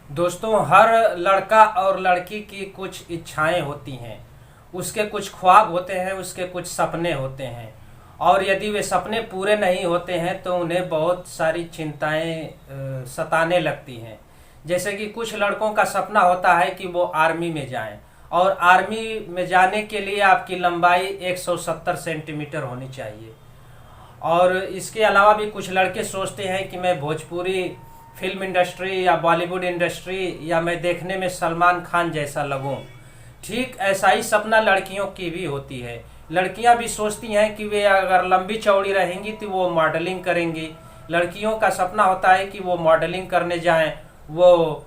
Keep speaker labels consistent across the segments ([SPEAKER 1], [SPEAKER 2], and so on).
[SPEAKER 1] दोस्तों, हर लड़का और लड़की की कुछ इच्छाएं होती हैं। उसके कुछ ख्वाब होते हैं, उसके कुछ सपने होते हैं। और यदि वे सपने पूरे नहीं होते हैं तो उन्हें बहुत सारी चिंताएं सताने लगती हैं। जैसे कि कुछ लड़कों का सपना होता है कि वो आर्मी में जाएं, और आर्मी में जाने के लिए आपकी लंबाई 170 सेंटीमीटर होनी चाहिए। और इसके अलावा भी कुछ लड़के सोचते हैं कि मैं भोजपुरी फिल्म इंडस्ट्री या बॉलीवुड इंडस्ट्री या मैं देखने में सलमान खान जैसा लगूं। ठीक ऐसा ही सपना लड़कियों की भी होती है। लड़कियां भी सोचती हैं कि वे अगर लंबी चौड़ी रहेंगी तो वो मॉडलिंग करेंगी। लड़कियों का सपना होता है कि वो मॉडलिंग करने जाएं, वो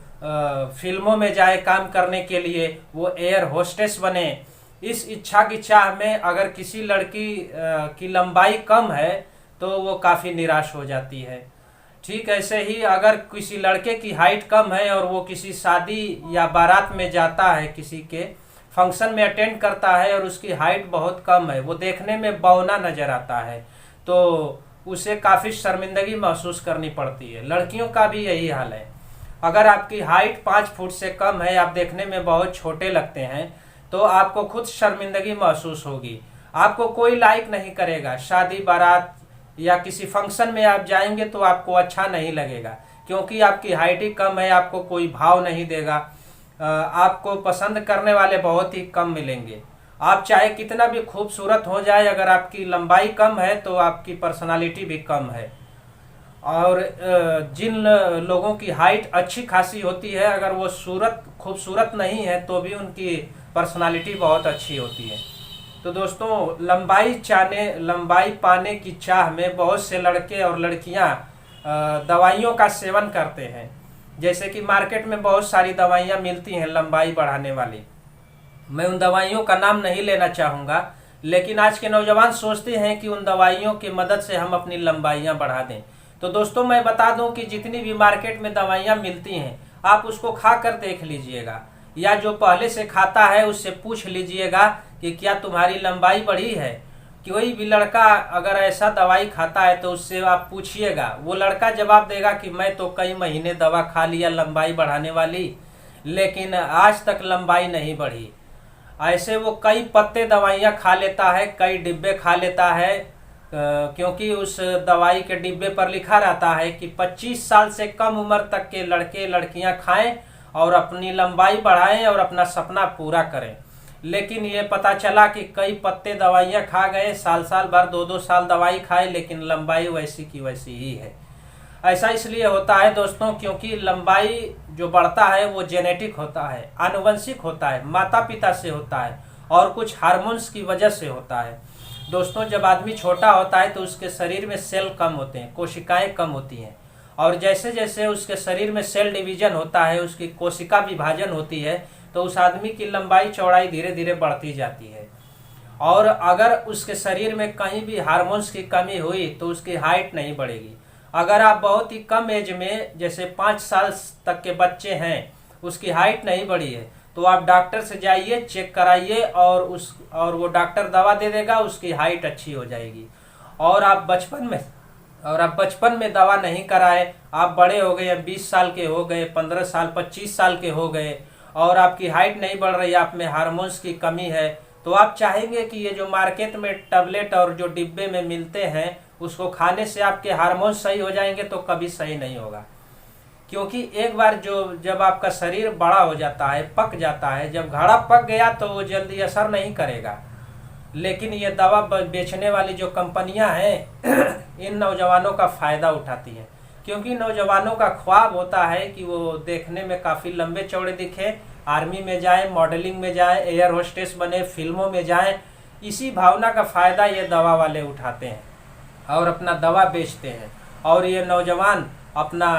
[SPEAKER 1] फिल्मों में जाए काम करने के लिए, वो एयर होस्टेस बने। इस इच्छा की चाह में अगर किसी लड़की की लंबाई कम है तो वो काफ़ी निराश हो जाती है। ठीक ऐसे ही अगर किसी लड़के की हाइट कम है और वो किसी शादी या बारात में जाता है, किसी के फंक्शन में अटेंड करता है और उसकी हाइट बहुत कम है, वो देखने में बौना नजर आता है, तो उसे काफ़ी शर्मिंदगी महसूस करनी पड़ती है। लड़कियों का भी यही हाल है। अगर आपकी हाइट 5 फुट से कम है, आप देखने में बहुत छोटे लगते हैं, तो आपको खुद शर्मिंदगी महसूस होगी। आपको कोई लाइक नहीं करेगा। शादी बारात या किसी फंक्शन में आप जाएंगे तो आपको अच्छा नहीं लगेगा, क्योंकि आपकी हाइट ही कम है। आपको कोई भाव नहीं देगा। आपको पसंद करने वाले बहुत ही कम मिलेंगे। आप चाहे कितना भी खूबसूरत हो जाए, अगर आपकी लंबाई कम है तो आपकी पर्सनालिटी भी कम है। और जिन लोगों की हाइट अच्छी खासी होती है, अगर वो सूरत खूबसूरत नहीं है तो भी उनकी पर्सनालिटी बहुत अच्छी होती है। तो दोस्तों, लंबाई पाने की चाह में बहुत से लड़के और लड़कियां दवाइयों का सेवन करते हैं। जैसे कि मार्केट में बहुत सारी दवाइयां मिलती हैं लंबाई बढ़ाने वाली। मैं उन दवाइयों का नाम नहीं लेना चाहूँगा, लेकिन आज के नौजवान सोचते हैं कि उन दवाइयों की मदद से हम अपनी लंबाइयाँ बढ़ा दें। तो दोस्तों, मैं बता दूं कि जितनी भी मार्केट में दवाइयाँ मिलती हैं, आप उसको खा कर देख लीजिएगा, या जो पहले से खाता है उससे पूछ लीजिएगा कि क्या तुम्हारी लंबाई बढ़ी है। कोई भी लड़का अगर ऐसा दवाई खाता है तो उससे आप पूछिएगा, वो लड़का जवाब देगा कि मैं तो कई महीने दवा खा लिया लंबाई बढ़ाने वाली, लेकिन आज तक लंबाई नहीं बढ़ी। ऐसे वो कई पत्ते दवाइयाँ खा लेता है, कई डिब्बे खा लेता है, क्योंकि उस दवाई के डिब्बे पर लिखा रहता है कि 25 साल से कम उम्र तक के लड़के लड़कियां खाएं और अपनी लंबाई बढ़ाएं और अपना सपना पूरा करें। लेकिन ये पता चला कि कई पत्ते दवाइयाँ खा गए, साल साल भर 2-2 साल दवाई खाए, लेकिन लंबाई वैसी की वैसी ही है। ऐसा इसलिए होता है दोस्तों, क्योंकि लंबाई जो बढ़ता है वो जेनेटिक होता है, आनुवंशिक होता है, माता पिता से होता है और कुछ हार्मोन्स की वजह से होता है। दोस्तों, जब आदमी छोटा होता है तो उसके शरीर में सेल कम होते हैं, कोशिकाएं कम होती हैं, और जैसे जैसे उसके शरीर में सेल डिवीजन होता है, उसकी कोशिका विभाजन होती है, तो उस आदमी की लंबाई चौड़ाई धीरे धीरे बढ़ती जाती है। और अगर उसके शरीर में कहीं भी हार्मोन्स की कमी हुई तो उसकी हाइट नहीं बढ़ेगी। अगर आप बहुत ही कम एज में, जैसे 5 साल तक के बच्चे हैं, उसकी हाइट नहीं बढ़ी है, तो आप डॉक्टर से जाइए, चेक कराइए, और वो डॉक्टर दवा दे देगा, उसकी हाइट अच्छी हो जाएगी। और आप बचपन में दवा नहीं कराए, आप बड़े हो गए, 20 साल के हो गए, 15 साल 25 साल के हो गए, और आपकी हाइट नहीं बढ़ रही, आप में हार्मोन्स की कमी है, तो आप चाहेंगे कि ये जो मार्केट में टैबलेट और जो डिब्बे में मिलते हैं उसको खाने से आपके हार्मोन्स सही हो जाएंगे, तो कभी सही नहीं होगा। क्योंकि एक बार जब आपका शरीर बड़ा हो जाता है, पक जाता है, जब घड़ा पक गया तो वो जल्दी असर नहीं करेगा। लेकिन ये दवा बेचने वाली जो कंपनियां हैं इन नौजवानों का फ़ायदा उठाती हैं, क्योंकि नौजवानों का ख्वाब होता है कि वो देखने में काफ़ी लंबे चौड़े दिखे, आर्मी में जाए, मॉडलिंग में जाए, एयर होस्टेस बने, फिल्मों में जाए। इसी भावना का फ़ायदा ये दवा वाले उठाते हैं और अपना दवा बेचते हैं, और ये नौजवान अपना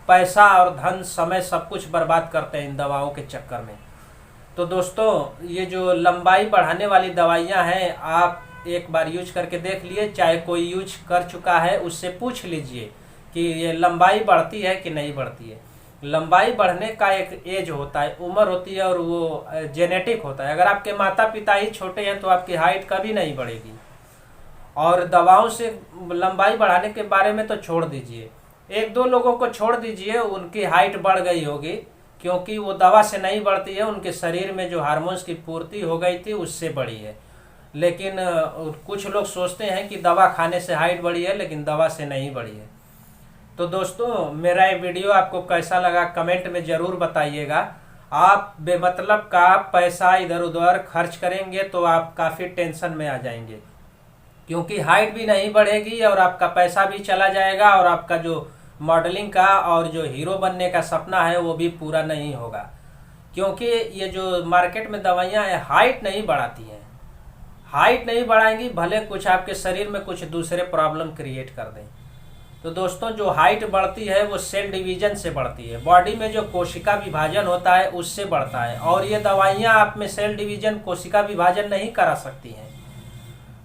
[SPEAKER 1] पैसा और धन, समय सब कुछ बर्बाद करते हैं इन दवाओं के चक्कर में। तो दोस्तों, ये जो लंबाई बढ़ाने वाली दवाइयाँ हैं, आप एक बार यूज करके देख लिए, चाहे कोई यूज कर चुका है उससे पूछ लीजिए कि ये लंबाई बढ़ती है कि नहीं बढ़ती है। लंबाई बढ़ने का एक एज होता है, उम्र होती है, और वो जेनेटिक होता है। अगर आपके माता पिता ही छोटे हैं तो आपकी हाइट कभी नहीं बढ़ेगी। और दवाओं से लंबाई बढ़ाने के बारे में तो छोड़ दीजिए, 1-2 लोगों को छोड़ दीजिए, उनकी हाइट बढ़ गई होगी, क्योंकि वो दवा से नहीं बढ़ती है, उनके शरीर में जो हार्मोन्स की पूर्ति हो गई थी उससे बढ़ी है। लेकिन कुछ लोग सोचते हैं कि दवा खाने से हाइट बढ़ी है, लेकिन दवा से नहीं बढ़ी है। तो दोस्तों, मेरा ये वीडियो आपको कैसा लगा कमेंट में ज़रूर बताइएगा। आप बेमतलब का पैसा इधर उधर खर्च करेंगे तो आप काफ़ी टेंशन में आ जाएंगे, क्योंकि हाइट भी नहीं बढ़ेगी और आपका पैसा भी चला जाएगा और आपका जो मॉडलिंग का और जो हीरो बनने का सपना है वो भी पूरा नहीं होगा। क्योंकि ये जो मार्केट में दवाइयाँ हैं हाइट नहीं बढ़ाती हैं, हाइट नहीं बढ़ाएंगी, भले कुछ आपके शरीर में कुछ दूसरे प्रॉब्लम क्रिएट कर दें। तो दोस्तों, जो हाइट बढ़ती है वो सेल डिवीजन से बढ़ती है, बॉडी में जो कोशिका विभाजन होता है उससे बढ़ता है। और ये दवाइयाँ आप में सेल डिवीजन कोशिका विभाजन नहीं करा सकती हैं।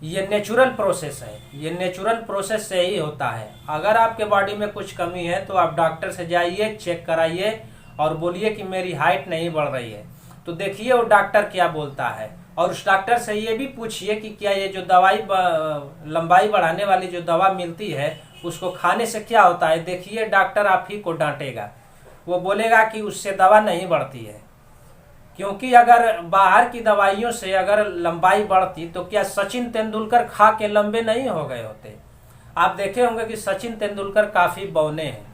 [SPEAKER 1] ये नेचुरल प्रोसेस है, ये नेचुरल प्रोसेस से ही होता है। अगर आपके बॉडी में कुछ कमी है तो आप डॉक्टर से जाइए, चेक कराइए और बोलिए कि मेरी हाइट नहीं बढ़ रही है। तो देखिए वो डॉक्टर क्या बोलता है, और उस डॉक्टर से ये भी पूछिए कि क्या ये जो दवाई लंबाई बढ़ाने वाली जो दवा मिलती है उसको खाने से क्या होता है। देखिए डॉक्टर आप ही को डांटेगा, वो बोलेगा कि उससे दवा नहीं बढ़ती है। क्योंकि अगर बाहर की दवाइयों से अगर लंबाई बढ़ती तो क्या सचिन तेंदुलकर खा के लंबे नहीं हो गए होते। आप देखे होंगे कि सचिन तेंदुलकर काफ़ी बौने हैं,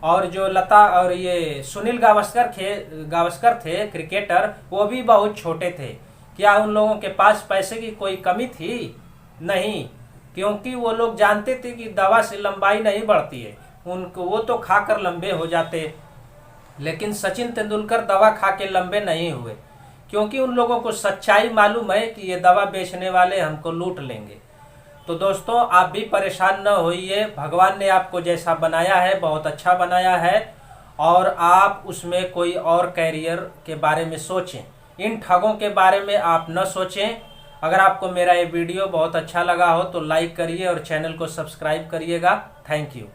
[SPEAKER 1] और जो लता और ये सुनील गावस्कर थे क्रिकेटर, वो भी बहुत छोटे थे। क्या उन लोगों के पास पैसे की कोई कमी थी? नहीं, क्योंकि वो लोग जानते थे कि दवा से लंबाई नहीं बढ़ती है, उनको वो तो खाकर लंबे हो जाते। लेकिन सचिन तेंदुलकर दवा खा के लंबे नहीं हुए, क्योंकि उन लोगों को सच्चाई मालूम है कि ये दवा बेचने वाले हमको लूट लेंगे। तो दोस्तों, आप भी परेशान न होइए, भगवान ने आपको जैसा बनाया है बहुत अच्छा बनाया है, और आप उसमें कोई और कैरियर के बारे में सोचें, इन ठगों के बारे में आप न सोचें। अगर आपको मेरा ये वीडियो बहुत अच्छा लगा हो तो लाइक करिए और चैनल को सब्सक्राइब करिएगा। Thank you.